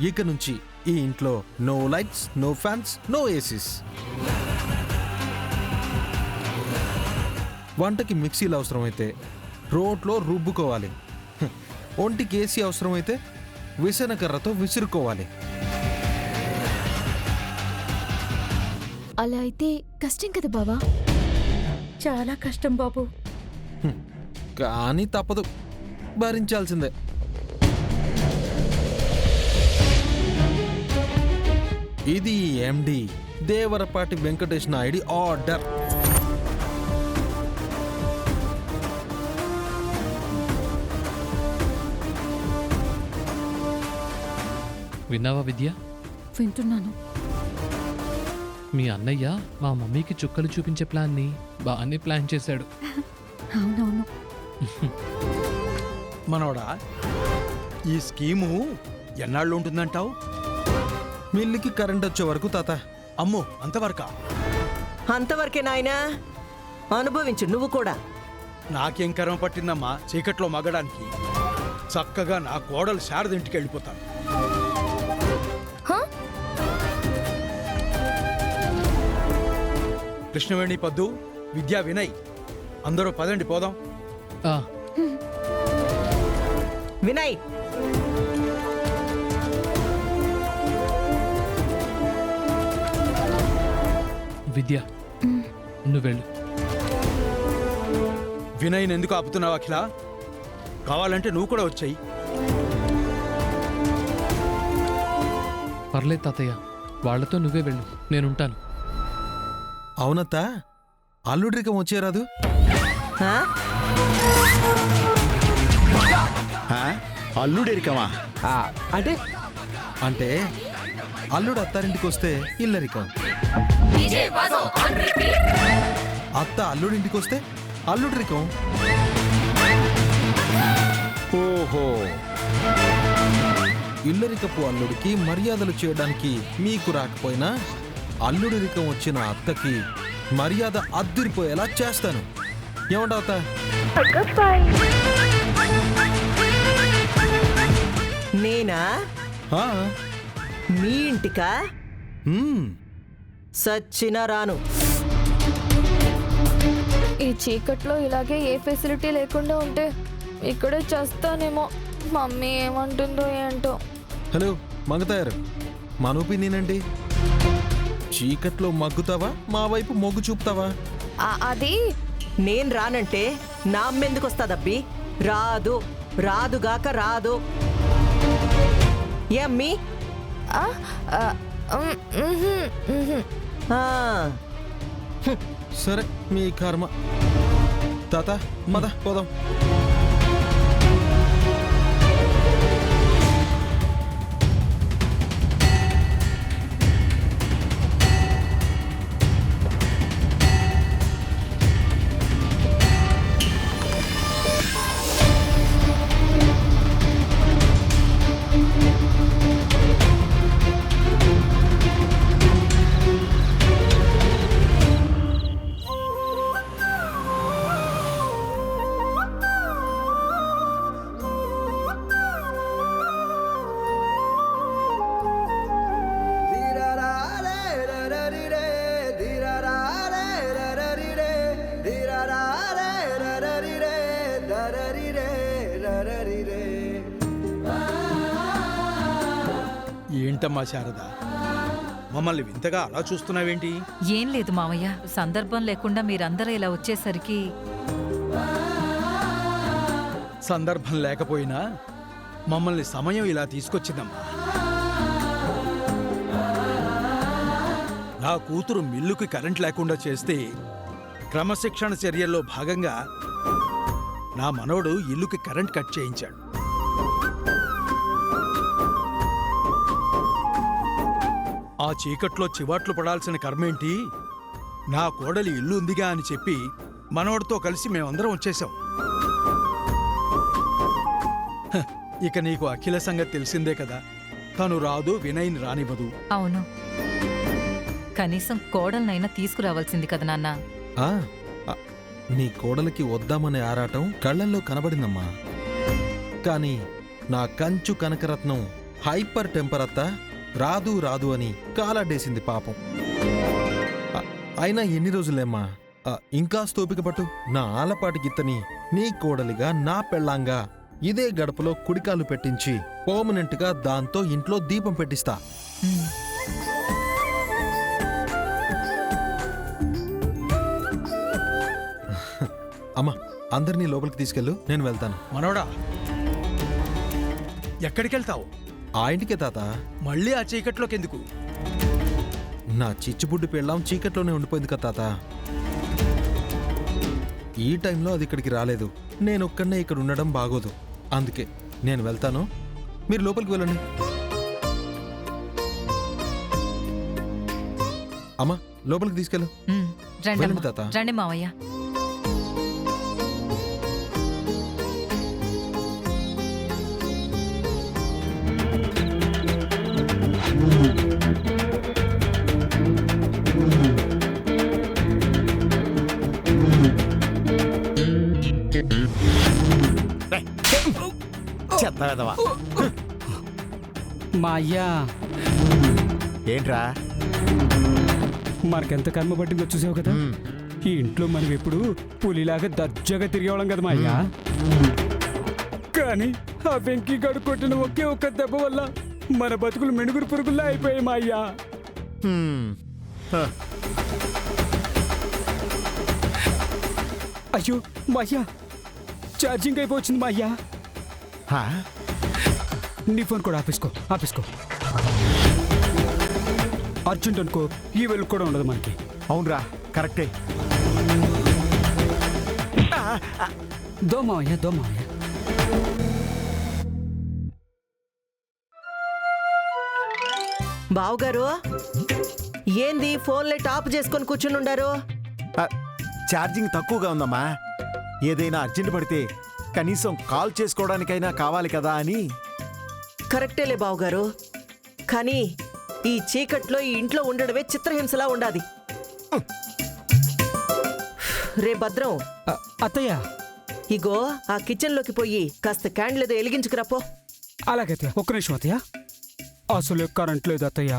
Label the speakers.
Speaker 1: ఇక నుంచి ఈ ఇంట్లో no lights, no fans, no ACs. వంటకి మిక్సీలు అవసరమైతే రోట్లో రుబ్బుకోవాలి. ఒంటికి ఏసీ అవసరమైతే విసనకర్రతో విసురుకోవాలి.
Speaker 2: అలా అయితే కష్టం కదా బావా.
Speaker 3: చాలా కష్టం బాబు.
Speaker 1: కానీ తప్పదు, భరించాల్సిందే. ఇది ఎండి దేవరపాటి వెంకటేష్ నాయుడి ఆర్డర్.
Speaker 4: విన్నావా విద్య?
Speaker 2: వింటున్నాను.
Speaker 4: మీ అన్నయ్య మా మమ్మీకి చుక్కలు చూపించే ప్లాన్ని బాగానే ప్లాన్ చేశాడు.
Speaker 2: అవునవును.
Speaker 5: మనోడా, ఈ స్కీము ఎన్నాళ్ళు ఉంటుందంటావు?
Speaker 1: మిల్లుకి కరెంట్ వచ్చే వరకు తాత.
Speaker 5: అమ్మో, అంతవరకా?
Speaker 3: అంతవరకే నాయనా, అనుభవించు నువ్వు కూడా.
Speaker 5: నాకేం కర్మ పట్టిందమ్మా చీకట్లో మగడానికి. చక్కగా నా కోడలు శారద ఇంటికి వెళ్ళిపోతాను. కృష్ణవేణి, పద్దు, విద్యా, వినయ్ అందరూ పదండి పోదాం.
Speaker 3: వినయ్,
Speaker 4: విద్య నువ్వెళ్ళు.
Speaker 5: వినయ్ని ఎందుకు ఆపుతున్నావు అఖిల? కావాలంటే నువ్వు కూడా వచ్చాయి.
Speaker 4: పర్లేదు తాతయ్య, వాళ్లతో నువ్వే వెళ్ళు, నేనుంటాను.
Speaker 1: అవునత్తా, అల్లుడికం వచ్చేరాదు.
Speaker 6: అల్లుడెరికమా
Speaker 3: అంటే
Speaker 1: అంటే అల్లుడు అత్తారింటికి వస్తే ఇల్లరికం, అత్త అల్లుడింటికి వస్తే అల్లుడిరికం.
Speaker 6: ఓహో,
Speaker 1: ఇల్లరికపు అల్లుడికి మర్యాదలు చేయడానికి మీకు రాకపోయినా అల్లుడిరికం వచ్చిన అత్తకి మర్యాద అద్దిరిపోయేలా చేస్తాను. ఏమంటావుతా?
Speaker 3: నేనా మీ ఇంటికా? సచ్చినా రాను.
Speaker 2: ఈ చీకట్లో ఇలాగే ఏ ఫెసిలిటీ లేకుండా ఉంటే ఇక్కడే చేస్తానేమో. మమ్మీ ఏమంటుందో ఏంటో.
Speaker 1: హలో మంగతాయారు, మన ఒపీనియన్ ఏంటి? చీకట్లో మగ్గుతావా, మా వైపు మొగ్గు చూపుతావా?
Speaker 2: అది
Speaker 3: నేను రానంటే నా అమ్మెందుకు వస్తాదబ్బి? రాదు, రాదుగాక రాదు. ఏ అమ్మీ?
Speaker 1: సరే, మీ కర్మ. తాత పద పోదాం.
Speaker 5: ఏంటమ్మా శారద, మమ్మల్ని వింతగా అలా చూస్తున్నావేంటి?
Speaker 7: ఏం లేదు మామయ్య, సందర్భం లేకుండా మీరందరూ ఇలా వచ్చేసరికి.
Speaker 5: సందర్భం లేకపోయినా మమ్మల్ని సమయం ఇలా తీసుకొచ్చిందమ్మా. నా కూతురు మిల్లుకి కరెంట్ లేకుండా చేస్తే క్రమశిక్షణ చర్యల్లో భాగంగా నా మనవడు ఇల్లుకి కరెంట్ కట్ చేయించాడు. ఆ చీకట్లో చివాట్లు పడాల్సిన కర్మేంటి? నా కోడలి ఇల్లు ఉందిగా అని చెప్పి మనవడితో కలిసి మేమందరం వచ్చేసాం. ఇక నీకు అఖిల సంగతి తెలిసిందే కదా, తను రాదు, వినయ్ని రానివ్వదు.
Speaker 7: అవును, కనీసం కోడలనైనా తీసుకురావాల్సింది కదా నాన్న.
Speaker 1: నీ కోడలికి వద్దామనే ఆరాటం కళ్ళల్లో కనబడిందమ్మా. కానీ నా కంచు కనకరత్నం హైపర్ టెంపర్ అత్త. రాదు రాదు అని కాలాడేసింది పాపం. అయినా ఎన్ని రోజులేమ్మా, ఇంకా స్తోపిక పట్టు. నా ఆలపాటి గిత్తని నీ కోడలిగా, నా పెళ్ళాంగా ఇదే గడపలో కుడికాలు పెట్టించి పర్మనెంట్ గా దాంతో ఇంట్లో దీపం పెట్టిస్తా. అమ్మా, అందరినీ లోపలికి తీసుకెళ్ళు, నేను వెళ్తాను.
Speaker 5: మనోడా, ఎక్కడికెళ్తావు?
Speaker 1: ఆ ఇంటికే తాత.
Speaker 5: మళ్ళీ ఆ చీకట్లోకి ఎందుకు?
Speaker 1: నా చిచ్చుబుడ్డి పెళ్ళాం చీకట్లోనే ఉండిపోయింది కదా తాత. ఈ టైంలో అది ఇక్కడికి రాలేదు. నేనొక్కడనే ఇక్కడ ఉండడం బాగోదు. అందుకే నేను వెళ్తాను, మీరు లోపలికి వెళ్ళండి. అమ్మా, లోపలికి తీసుకెళ్ళు. వెళ్ళండి తాత.
Speaker 7: రండి మావయ్య.
Speaker 6: చెత్త వెదవా.
Speaker 8: మా అయ్యా,
Speaker 6: ఏంట్రా?
Speaker 8: మనకెంత కర్మ పట్టిందో చూసావు కదా. ఈ ఇంట్లో మనం ఎప్పుడు పులిలాగా దర్జాగా తిరిగేవాళ్ళం కదా మా అయ్యా. కానీ ఆ వెంకీ గడు కొట్టిన ఒకే ఒక్క దెబ్బ వల్ల మన బతుకులు మెనుగురు పురుగుల్లా అయిపోయాయి మా అయ్యా. అయ్యో మా అయ్యా, ఛార్జింగ్ అయిపోయింది మా అయ్యా. నీ ఫోన్ కూడా ఆపేసుకో. అర్జెంట్ అనుకో, ఈ వెళ్ళు కూడా ఉండదు మనకి.
Speaker 6: అవునరా, కరెక్టే.
Speaker 8: దో మావయ్య.
Speaker 3: బావుగారు, ఏంది ఫోన్ లైట్ ఆఫ్ చేసుకొని కూర్చుని ఉండారు?
Speaker 6: ఛార్జింగ్ తక్కువగా ఉందమ్మా. ఏదైనా అర్జెంట్ పడితే కనీసం కాల్ చేసుకోవడానికైనా కావాలి కదా అని.
Speaker 3: కరెక్టేలే బావుగారు, కానీ ఈ చీకట్లో ఈ ఇంట్లో ఉండడమే చిత్రహింసలా ఉండాది. రే భద్రం,
Speaker 8: అత్తయ్య.
Speaker 3: ఇగో ఆ కిచెన్లోకి పోయి కాస్త క్యాండిల్ ఏదో వెలిగించుకురాపో.
Speaker 8: అలాగైతే ఒక్క నిమిషం అత్తయ్య. అసలు కరెంట్ లేదు అత్తయ్య.